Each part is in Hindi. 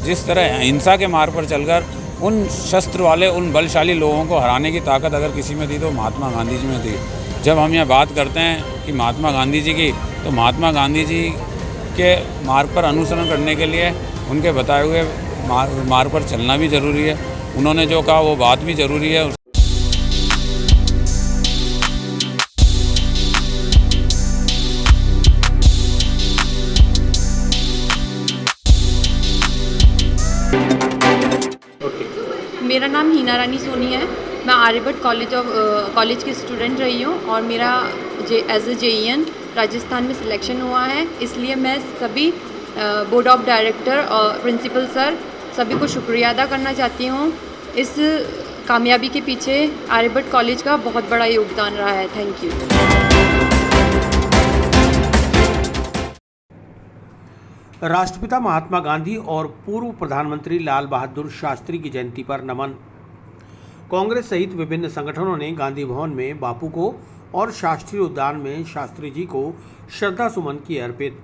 जिस तरह अहिंसा के मार्ग पर चलकर उन शस्त्र वाले, उन बलशाली लोगों को हराने की ताकत अगर किसी में थी तो महात्मा गांधी जी में थी। जब हम यह बात करते हैं कि महात्मा गांधी जी की, तो महात्मा गांधी जी के मार्ग पर अनुसरण करने के लिए उनके बताए हुए मार्ग पर चलना भी ज़रूरी है। उन्होंने जो कहा वो बात भी ज़रूरी है। मेरा नाम हीना रानी सोनी है। मैं आर्यभट्ट कॉलेज की स्टूडेंट रही हूँ और मेरा एज ए JEN राजस्थान में सिलेक्शन हुआ है। इसलिए मैं सभी बोर्ड ऑफ डायरेक्टर और प्रिंसिपल सर सभी को शुक्रिया अदा करना चाहती हूँ। इस कामयाबी के पीछे आर्यभट्ट कॉलेज का बहुत बड़ा योगदान रहा है। Thank you. राष्ट्रपिता महात्मा गांधी और पूर्व प्रधानमंत्री लाल बहादुर शास्त्री की जयंती पर नमन। कांग्रेस सहित विभिन्न संगठनों ने गांधी भवन में बापू को और शास्त्री उद्यान में शास्त्री जी को श्रद्धा सुमन किए अर्पित।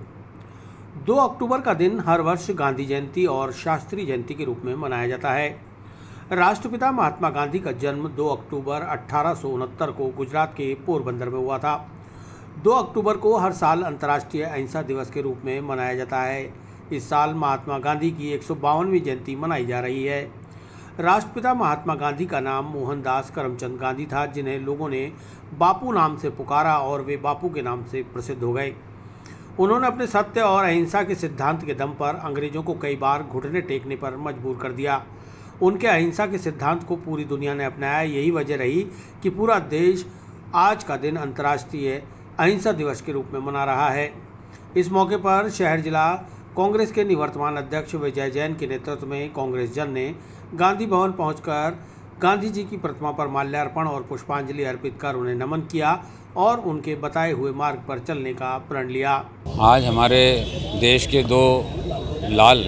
2 अक्टूबर का दिन हर वर्ष गांधी जयंती और शास्त्री जयंती के रूप में मनाया जाता है। राष्ट्रपिता महात्मा गांधी का जन्म 2 अक्टूबर 1869 को गुजरात के पोरबंदर में हुआ था। 2 अक्टूबर को हर साल अंतर्राष्ट्रीय अहिंसा दिवस के रूप में मनाया जाता है। इस साल महात्मा गांधी की 152वीं जयंती मनाई जा रही है। राष्ट्रपिता महात्मा गांधी का नाम मोहनदास करमचंद गांधी था, जिन्हें लोगों ने बापू नाम से पुकारा और वे बापू के नाम से प्रसिद्ध हो गए। उन्होंने अपने सत्य और अहिंसा के सिद्धांत के दम पर अंग्रेजों को कई बार घुटने टेकने पर मजबूर कर दिया। उनके अहिंसा के सिद्धांत को पूरी दुनिया ने अपनाया। यही वजह रही कि पूरा देश आज का दिन अंतर्राष्ट्रीय अहिंसा दिवस के रूप में मना रहा है। इस मौके पर शहर जिला कांग्रेस के निवर्तमान अध्यक्ष विजय जैन के नेतृत्व में कांग्रेस जन ने गांधी भवन पहुंचकर गांधी जी की प्रतिमा पर माल्यार्पण और पुष्पांजलि अर्पित कर उन्हें नमन किया और उनके बताए हुए मार्ग पर चलने का प्रण लिया। आज हमारे देश के 2 लाल,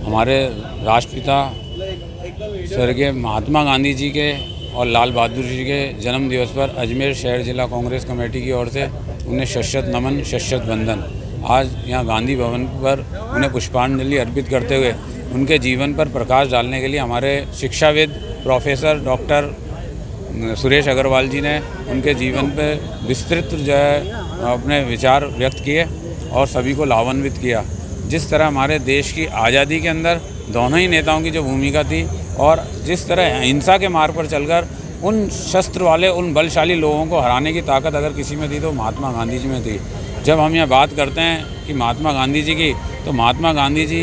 हमारे राष्ट्रपिता स्वर्गीय महात्मा गांधी जी के और लाल बहादुर जी के जन्म दिवस पर अजमेर शहर जिला कांग्रेस कमेटी की ओर से उन्हें शत नमन, शत वंदन। आज यहाँ गांधी भवन पर उन्हें पुष्पांजलि अर्पित करते हुए उनके जीवन पर प्रकाश डालने के लिए हमारे शिक्षाविद प्रोफेसर डॉक्टर सुरेश अग्रवाल जी ने उनके जीवन पर विस्तृत जो है अपने विचार व्यक्त किए और सभी को लाभान्वित किया। जिस तरह हमारे देश की आज़ादी के अंदर दोनों ही नेताओं की जो भूमिका थी और जिस तरह अहिंसा के मार्ग पर चलकर उन शस्त्र वाले, उन बलशाली लोगों को हराने की ताकत अगर किसी में थी तो महात्मा गांधी जी में थी। जब हम यह बात करते हैं कि महात्मा गांधी जी की, तो महात्मा गांधी जी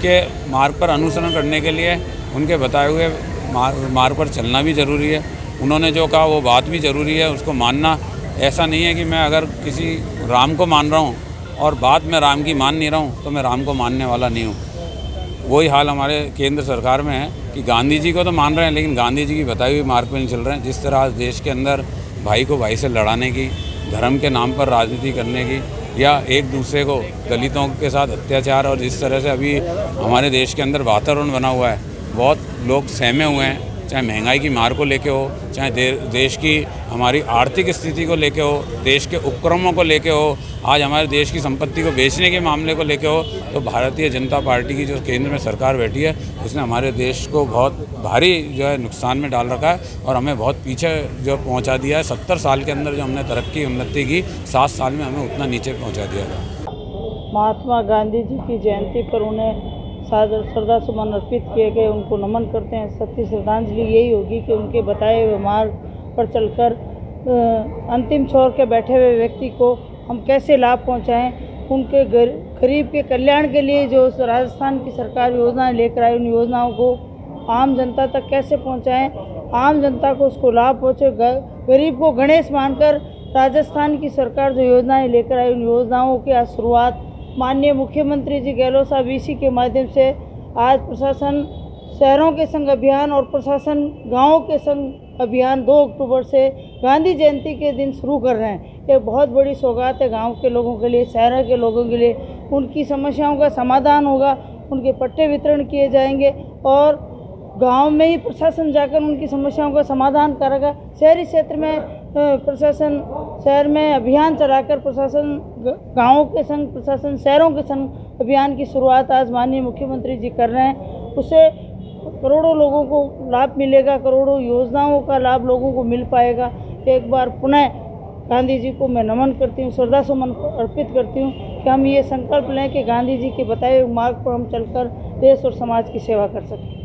के मार्ग पर अनुसरण करने के लिए उनके बताए हुए मार्ग पर चलना भी ज़रूरी है। उन्होंने जो कहा वो बात भी ज़रूरी है, उसको मानना। ऐसा नहीं है कि मैं अगर किसी राम को मान रहा हूँ और बात में राम की मान नहीं रहा हूँ तो मैं राम को मानने वाला नहीं हूँ। वही हाल हमारे केंद्र सरकार में है कि गांधी जी को तो मान रहे हैं लेकिन गांधी जी की बताई हुई मार्ग पर नहीं चल रहे हैं। जिस तरह आज देश के अंदर भाई को भाई से लड़ाने की, धर्म के नाम पर राजनीति करने की या एक दूसरे को दलितों के साथ अत्याचार, और जिस तरह से अभी हमारे देश के अंदर वातावरण बना हुआ है, बहुत लोग सहमे हुए हैं, चाहे महंगाई की मार को लेके हो, चाहे देश की हमारी आर्थिक स्थिति को लेके हो, देश के उपक्रमों को लेके हो, आज हमारे देश की संपत्ति को बेचने के मामले को लेके हो, तो भारतीय जनता पार्टी की जो केंद्र में सरकार बैठी है उसने हमारे देश को बहुत भारी जो है नुकसान में डाल रखा है और हमें बहुत पीछे जो पहुंचा दिया है। 70 साल के अंदर जो हमने तरक्की उन्नति की, 7 साल में हमें उतना नीचे पहुँचा दिया था। महात्मा गांधी जी की जयंती पर उन्हें श्रद्धा सुमन अर्पित किए गए, उनको नमन करते हैं। सच्ची श्रद्धांजलि यही होगी कि उनके बताए हुए मार्ग पर चलकर अंतिम छोर के बैठे हुए व्यक्ति को हम कैसे लाभ पहुंचाएं, उनके गरीब के कल्याण के लिए जो राजस्थान की सरकार योजनाएं लेकर आई, उन योजनाओं को आम जनता तक कैसे पहुंचाएं, आम जनता को उसको लाभ पहुँचे। गरीब को गणेश मानकर राजस्थान की सरकार जो योजनाएँ लेकर आई, उन योजनाओं की शुरुआत माननीय मुख्यमंत्री जी गहलोत साहब इसी के माध्यम से आज प्रशासन शहरों के संग अभियान और प्रशासन गांवों के संग अभियान 2 अक्टूबर से गांधी जयंती के दिन शुरू कर रहे हैं। ये बहुत बड़ी सौगात है गांव के लोगों के लिए, शहर के लोगों के लिए। उनकी समस्याओं का समाधान होगा, उनके पट्टे वितरण किए जाएंगे और गांव में ही प्रशासन जाकर उनकी समस्याओं का समाधान करेगा। शहरी क्षेत्र में प्रशासन शहर में अभियान चलाकर प्रशासन गाँवों के संग, प्रशासन शहरों के संग अभियान की शुरुआत आज माननीय मुख्यमंत्री जी कर रहे हैं, उससे करोड़ों लोगों को लाभ मिलेगा, करोड़ों योजनाओं का लाभ लोगों को मिल पाएगा। एक बार पुनः गांधी जी को मैं नमन करती हूँ, श्रद्धासुमन अर्पित करती हूँ कि हम ये संकल्प लें कि गांधी जी के बताए हुए मार्ग पर हम चलकर देश और समाज की सेवा कर सकें।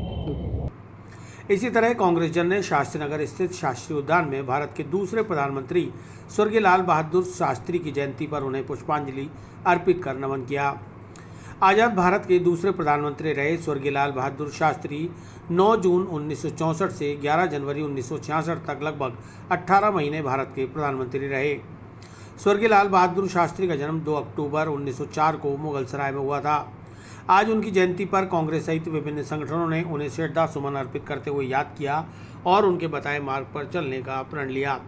इसी तरह कांग्रेस जन ने शास्त्री नगर स्थित शास्त्री उद्यान में भारत के दूसरे प्रधानमंत्री स्वर्गीय लाल बहादुर शास्त्री की जयंती पर उन्हें पुष्पांजलि अर्पित कर नमन किया। आज़ाद भारत के दूसरे प्रधानमंत्री रहे स्वर्गीय लाल बहादुर शास्त्री 9 जून 1964 से 11 जनवरी 1966 तक लगभग 18 महीने भारत के प्रधानमंत्री रहे। स्वर्गीय लाल बहादुर शास्त्री का जन्म 2 अक्टूबर 1904 को मुगलसराय में हुआ था। आज उनकी जयंती पर कांग्रेस सहित विभिन्न संगठनों ने उन्हें श्रद्धा सुमन अर्पित करते हुए याद किया और उनके बताए मार्ग पर चलने का प्रण लिया।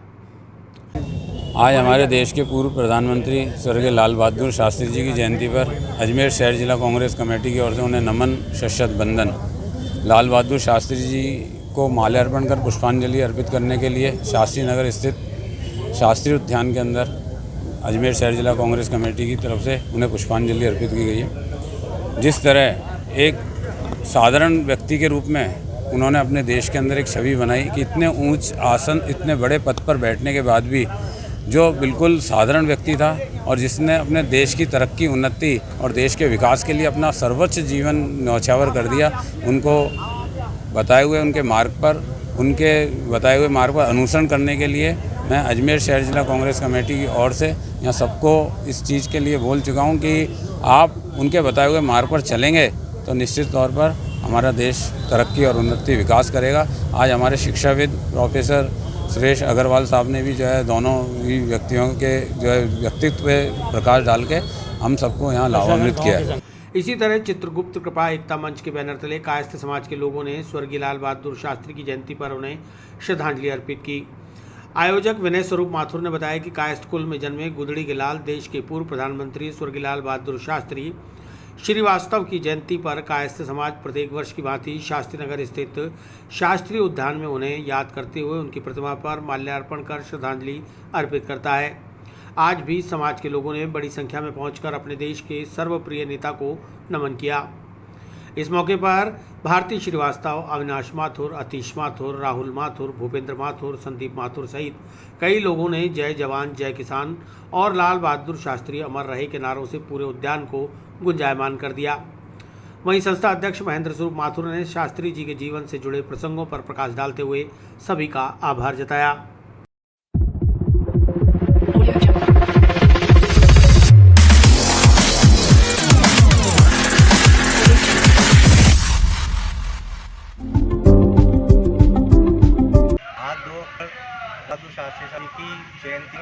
आज हमारे देश के पूर्व प्रधानमंत्री स्वर्गीय लाल बहादुर शास्त्री जी की जयंती पर अजमेर शहर जिला कांग्रेस कमेटी की ओर से उन्हें नमन शश्यत बंदन। लाल बहादुर शास्त्री जी को माल्यार्पण कर पुष्पांजलि अर्पित करने के लिए शास्त्री नगर स्थित शास्त्री उद्यान के अंदर अजमेर शहर जिला कांग्रेस कमेटी की तरफ से उन्हें पुष्पांजलि अर्पित की गई है। जिस तरह एक साधारण व्यक्ति के रूप में उन्होंने अपने देश के अंदर एक छवि बनाई कि इतने ऊंच आसन, इतने बड़े पद पर बैठने के बाद भी जो बिल्कुल साधारण व्यक्ति था और जिसने अपने देश की तरक्की, उन्नति और देश के विकास के लिए अपना सर्वोच्च जीवन न्यौछावर कर दिया, उनको बताए हुए उनके मार्ग पर, उनके बताए हुए मार्ग पर अनुसरण करने के लिए मैं अजमेर शहर जिला कांग्रेस कमेटी की ओर से यहाँ सबको इस चीज़ के लिए बोल चुका हूँ कि आप उनके बताए हुए मार्ग पर चलेंगे तो निश्चित तौर पर हमारा देश तरक्की और उन्नति विकास करेगा। आज हमारे शिक्षाविद प्रोफेसर सुरेश अग्रवाल साहब ने भी जो है दोनों ही व्यक्तियों के जो है व्यक्तित्व पे प्रकाश डाल के हम सबको यहाँ लाभान्वित किया है। इसी तरह चित्रगुप्त कृपा एकता मंच के बैनर तले कायस्थ समाज के लोगों ने स्वर्गीय लाल बहादुर शास्त्री की जयंती पर उन्हें श्रद्धांजलि अर्पित की। आयोजक विनय स्वरूप माथुर ने बताया कि कायस्थ कुल में जन्मे गुदड़ी के लाल देश के पूर्व प्रधानमंत्री स्वर्गीय लाल बहादुर शास्त्री श्रीवास्तव की जयंती पर कायस्थ समाज प्रत्येक वर्ष की भांति शास्त्री नगर स्थित शास्त्री उद्यान में उन्हें याद करते हुए उनकी प्रतिमा पर माल्यार्पण कर श्रद्धांजलि अर्पित करता है। आज भी समाज के लोगों ने बड़ी संख्या में पहुंचकर अपने देश के सर्वप्रिय नेता को नमन किया। इस मौके पर भारती श्रीवास्तव, अविनाश माथुर, अतीश माथुर, राहुल माथुर, भूपेंद्र माथुर, संदीप माथुर सहित कई लोगों ने जय जवान जय किसान और लाल बहादुर शास्त्री अमर रहे के नारों से पूरे उद्यान को गुंजायमान कर दिया। वहीं संस्था अध्यक्ष महेंद्र स्वरूप माथुर ने शास्त्री जी के जीवन से जुड़े प्रसंगों पर प्रकाश डालते हुए सभी का आभार जताया। बहादुर शास्त्री जी की जयंती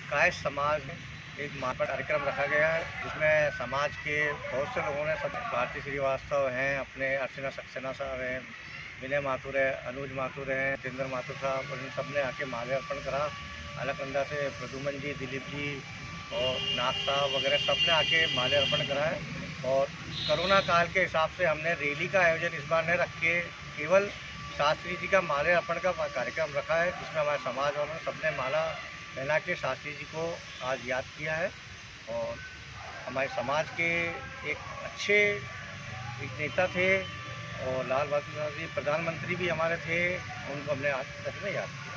कायस्थ समाज में एक महान कार्यक्रम रखा गया है, जिसमें समाज के बहुत से लोगों ने, सब भारती श्रीवास्तव हैं, अपने अर्चना सक्सेना साहब हैं, विनय माथुर है, अनुज माथुर हैं, जितेंद्र माथुर साहब, और इन सब ने आके माल्यार्पण करा। अलकनंदा से प्रदुमन जी, दिलीप जी और नाथ साहब वगैरह सब ने आके माल्यार्पण करा है। और कोरोना काल के हिसाब से हमने रैली का आयोजन इस बार नहीं रख के केवल शास्त्री जी का माल्यार्पण का कार्यक्रम रखा है, जिसमें हमारे समाज वालों ने सबने माला पहना के शास्त्री जी को आज याद किया है। और हमारे समाज के एक अच्छे एक नेता थे और लाल बहादुर शास्त्री प्रधानमंत्री भी हमारे थे, उनको हमने आज तक में याद किया।